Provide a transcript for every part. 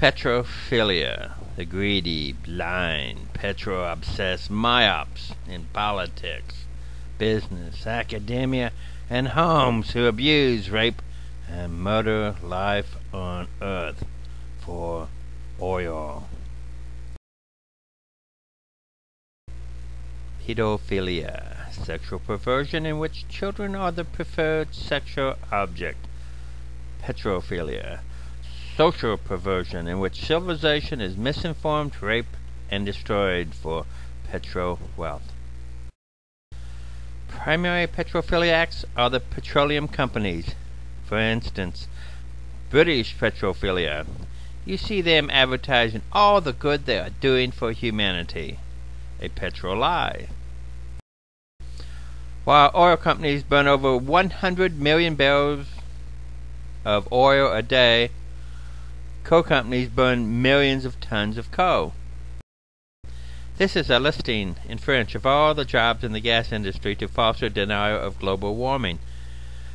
Petrophilia, the greedy, blind, petro-obsessed myops in politics, business, academia, and homes who abuse, rape, and murder life on earth for oil. Pedophilia, sexual perversion in which children are the preferred sexual object. Petrophilia, social perversion in which civilization is misinformed, raped, and destroyed for petro wealth. Primary petrophiliacs are the petroleum companies. For instance, British Petrophilia. You see them advertising all the good they are doing for humanity. A petro lie. While oil companies burn over 100 million barrels of oil a day, coal companies burn millions of tons of coal. This is a listing in French of all the jobs in the gas industry to foster denial of global warming.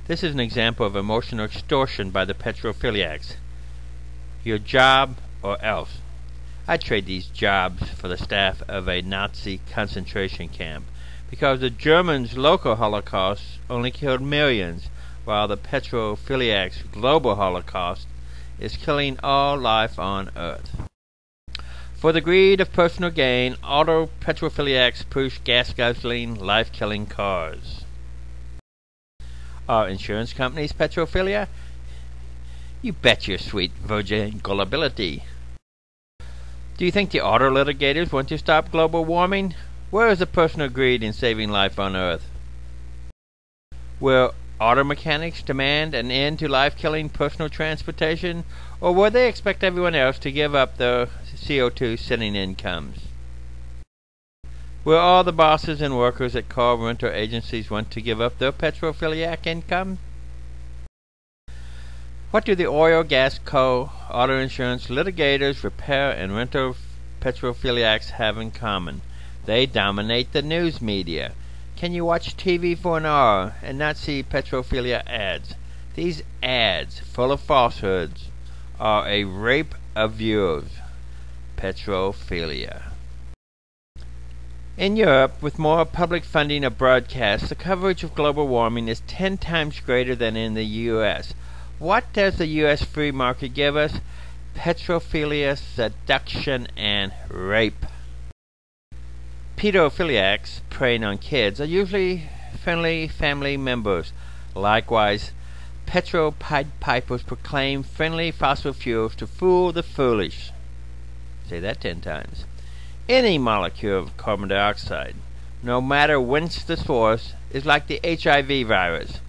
This is an example of emotional extortion by the petrophiliacs. Your job or else. I'd trade these jobs for the staff of a Nazi concentration camp, because the Germans' local Holocaust only killed millions, while the petrophiliacs' global Holocaust is killing all life on Earth. For the greed of personal gain, auto petrophiliacs push gas-guzzling, life-killing cars. Are insurance companies petrophilia? You bet your sweet virgin gullibility. Do you think the auto litigators want to stop global warming? Where is the personal greed in saving life on Earth? Will auto mechanics demand an end to life-killing personal transportation, or will they expect everyone else to give up their CO2 sending incomes? Will all the bosses and workers at car rental agencies want to give up their petrophiliac income? What do the oil, gas, coal, auto insurance, litigators, repair, and rental petrophiliacs have in common? They dominate the news media. Can you watch TV for an hour and not see petrophilia ads? These ads, full of falsehoods, are a rape of viewers. Petrophilia. In Europe, with more public funding of broadcasts, the coverage of global warming is 10 times greater than in the U.S. What does the U.S. free market give us? Petrophilia, seduction, and rape. Pedophiliacs, preying on kids, are usually friendly family members. Likewise, Pied Pipers proclaim friendly fossil fuels to fool the foolish. Say that 10 times. Any molecule of carbon dioxide, no matter whence the source, is like the HIV virus.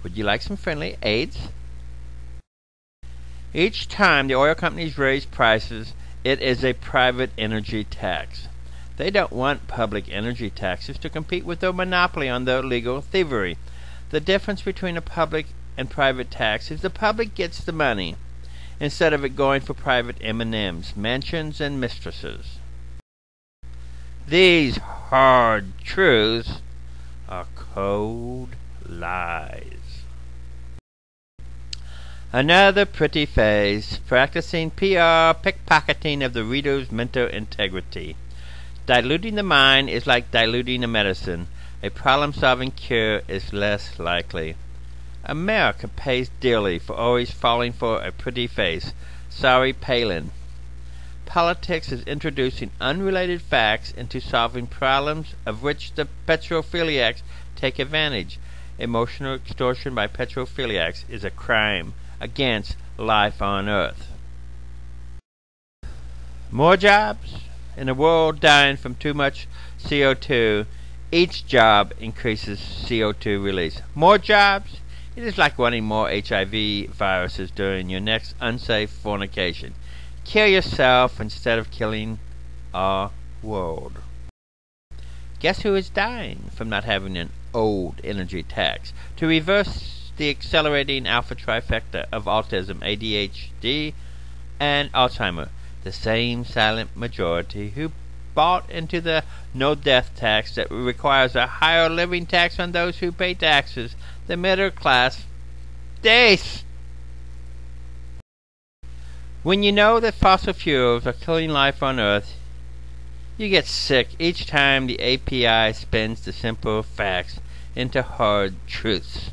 Would you like some friendly AIDS? Each time the oil companies raise prices, it is a private energy tax. They don't want public energy taxes to compete with their monopoly on their legal thievery. The difference between a public and private tax is the public gets the money, instead of it going for private M&Ms, mansions, and mistresses. These hard truths are cold lies. Another pretty phase, practicing PR pickpocketing of the reader's mental integrity. Diluting the mind is like diluting a medicine. A problem-solving cure is less likely. America pays dearly for always falling for a pretty face. Sorry, Palin. Politics is introducing unrelated facts into solving problems of which the petrophiliacs take advantage. Emotional extortion by petrophiliacs is a crime against life on Earth. More jobs? In a world dying from too much CO2, each job increases CO2 release. More jobs? It is like wanting more HIV viruses during your next unsafe fornication. Kill yourself instead of killing our world. Guess who is dying from not having an old energy tax? To reverse the accelerating alpha trifecta of autism, ADHD, and Alzheimer. The same silent majority who bought into the no-death tax that requires a higher living tax on those who pay taxes, the middle class. Death! When you know that fossil fuels are killing life on Earth, you get sick each time the API spins the simple facts into hard truths.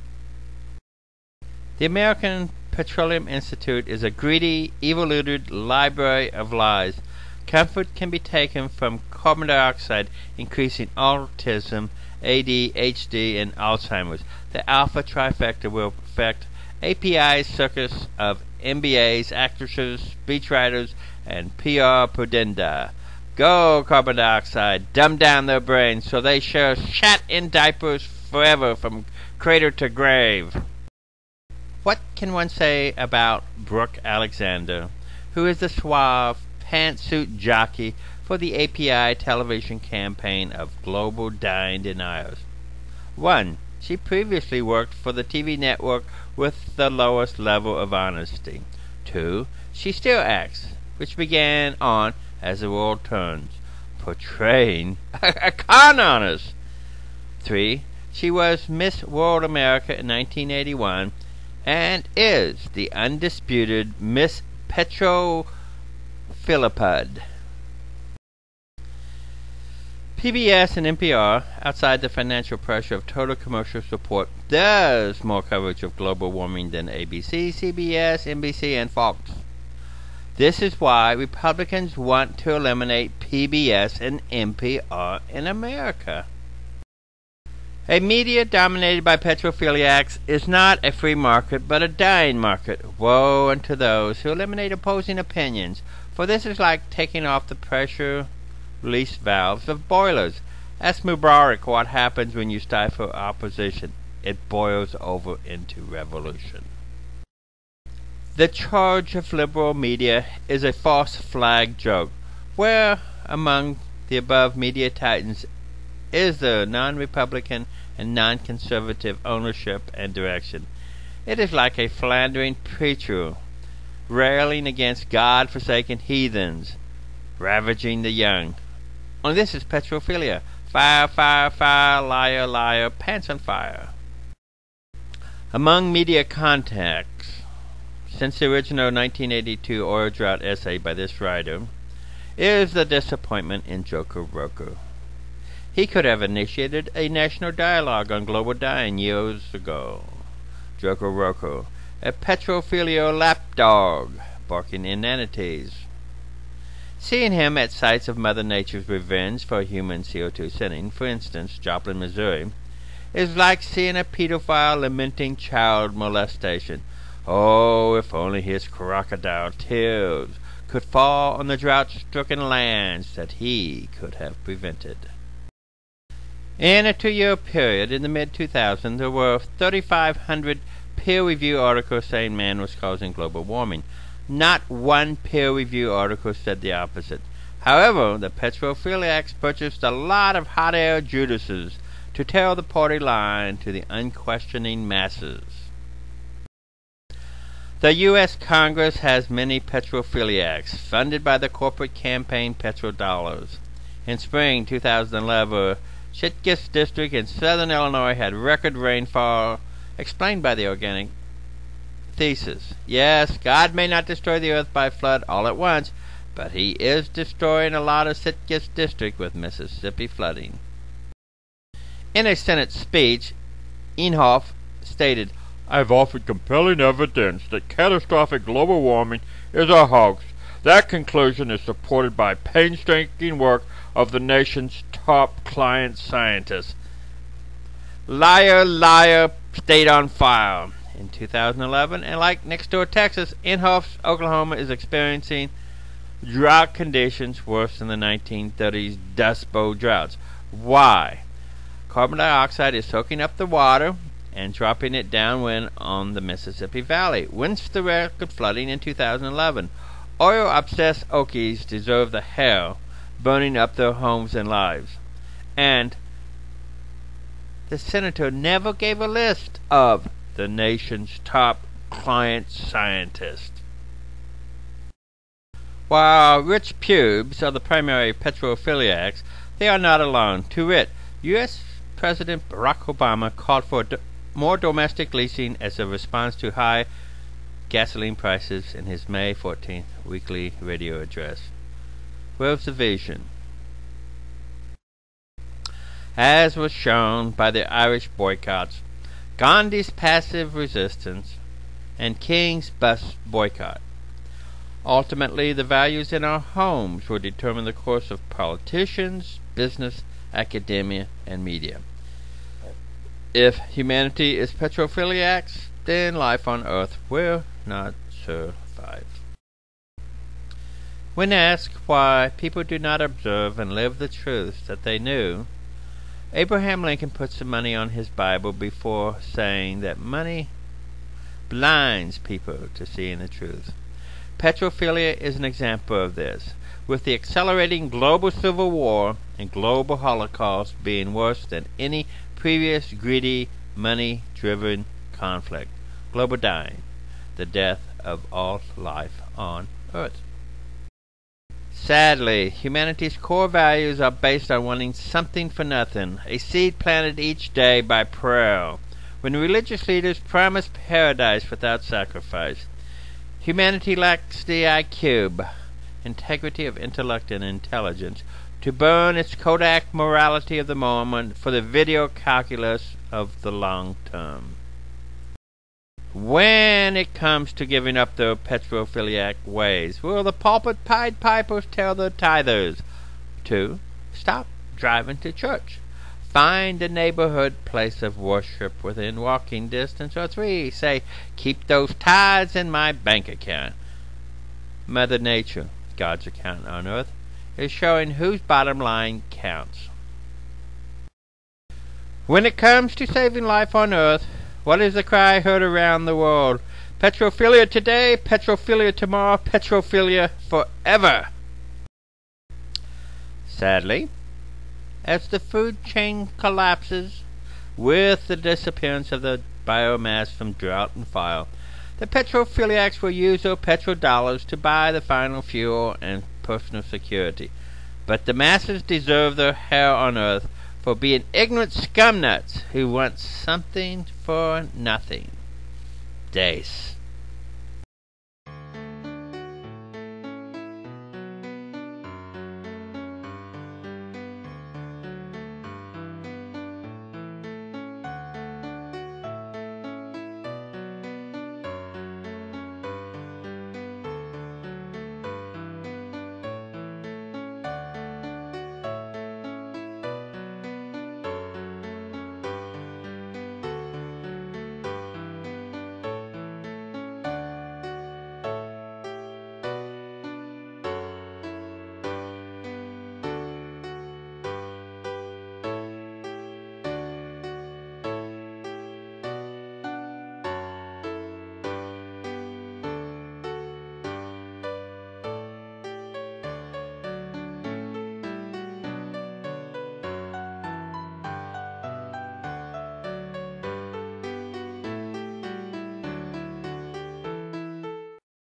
The American Petroleum Institute is a greedy, evoluted library of lies. Comfort can be taken from carbon dioxide increasing autism, ADHD, and Alzheimer's. The alpha trifecta will affect API's circus of MBAs, actresses, speechwriters, and PR pudenda. Go, carbon dioxide, dumb down their brains so they shall shat in diapers forever from cradle to grave. What can one say about Brooke Alexander, who is the suave pantsuit jockey for the API television campaign of global dying deniers? 1. She previously worked for the TV network with the lowest level of honesty. 2. She still acts, which began on As the World Turns, portraying a con artist. 3. She was Miss World America in 1981 and is the undisputed Miss Petrophiliacs. PBS and NPR, outside the financial pressure of total commercial support, does more coverage of global warming than ABC, CBS, NBC, and Fox. This is why Republicans want to eliminate PBS and NPR in America. A media dominated by petrophiliacs is not a free market, but a dying market. Woe unto those who eliminate opposing opinions, for this is like taking off the pressure release valves of boilers. Ask Mubarak what happens when you stifle opposition. It boils over into revolution. The charge of liberal media is a false flag joke. Where among the above media titans is the non-Republican and non-conservative ownership and direction? It is like a philandering preacher railing against God-forsaken heathens, ravaging the young. Only this is petrophilia. Fire, fire, fire, liar, liar, pants on fire. Among media contacts, since the original 1982 oil drought essay by this writer, is the disappointment in Joker Roker. He could have initiated a national dialogue on global dying years ago. Joker Roker, a petrophilio lapdog, barking inanities. Seeing him at sites of Mother Nature's revenge for human CO2 sinning, for instance, Joplin, Missouri, is like seeing a pedophile lamenting child molestation. Oh, if only his crocodile tears could fall on the drought-stricken lands that he could have prevented. In a 2-year period in the mid-2000s, there were 3,500 peer-review articles saying man was causing global warming. Not one peer-review article said the opposite. However, the Petrophiliacs purchased a lot of hot-air Judases to tell the party line to the unquestioning masses. The U.S. Congress has many Petrophiliacs, funded by the corporate campaign Petrodollars. In spring 2011, Shitgis District in southern Illinois had record rainfall, explained by the organic thesis. Yes, God may not destroy the earth by flood all at once, but he is destroying a lot of Shitgis District with Mississippi flooding. In a Senate speech, Inhofe stated, "I've offered compelling evidence that catastrophic global warming is a hoax. That conclusion is supported by painstaking work of the nation's top climate scientists." Liar, liar, state on fire. In 2011, and like next door Texas, Inhofe's Oklahoma is experiencing drought conditions worse than the 1930s Dust Bowl droughts. Why? Carbon dioxide is soaking up the water and dropping it downwind on the Mississippi Valley. Whence the record flooding in 2011. Oil-obsessed Okies deserve the hell burning up their homes and lives. And the senator never gave a list of the nation's top climate scientists. While rich pubes are the primary petrophiliacs, they are not alone. To wit, U.S. President Barack Obama called for more domestic leasing as a response to high gasoline prices in his May 14th weekly radio address. Where's the vision? As was shown by the Irish boycotts, Gandhi's passive resistance, and King's bus boycott. Ultimately, the values in our homes will determine the course of politicians, business, academia, and media. If humanity is petrophiliacs, then life on Earth will not survive. When asked why people do not observe and live the truths that they knew, Abraham Lincoln put some money on his Bible before saying that money blinds people to seeing the truth. Petrophilia is an example of this, with the accelerating global civil war and global holocaust being worse than any previous greedy, money-driven conflict. Global dying, the death of all life on Earth. Sadly, humanity's core values are based on wanting something for nothing, a seed planted each day by prayer. When religious leaders promise paradise without sacrifice, humanity lacks the IQ, integrity of intellect and intelligence, to burn its Kodak morality of the moment for the video calculus of the long term. When it comes to giving up their petrophiliac ways, will the pulpit Pied Pipers tell their tithers to stop driving to church, find a neighborhood place of worship within walking distance, or 3, say, keep those tithes in my bank account? Mother Nature, God's account on Earth, is showing whose bottom line counts. When it comes to saving life on Earth, what is the cry heard around the world? Petrophilia today, petrophilia tomorrow, petrophilia forever. Sadly, as the food chain collapses with the disappearance of the biomass from drought and fire, the petrophiliacs will use their petrodollars to buy the final fuel and personal security. But the masses deserve their hell on Earth for being ignorant scumnuts who want something for nothing. Dace.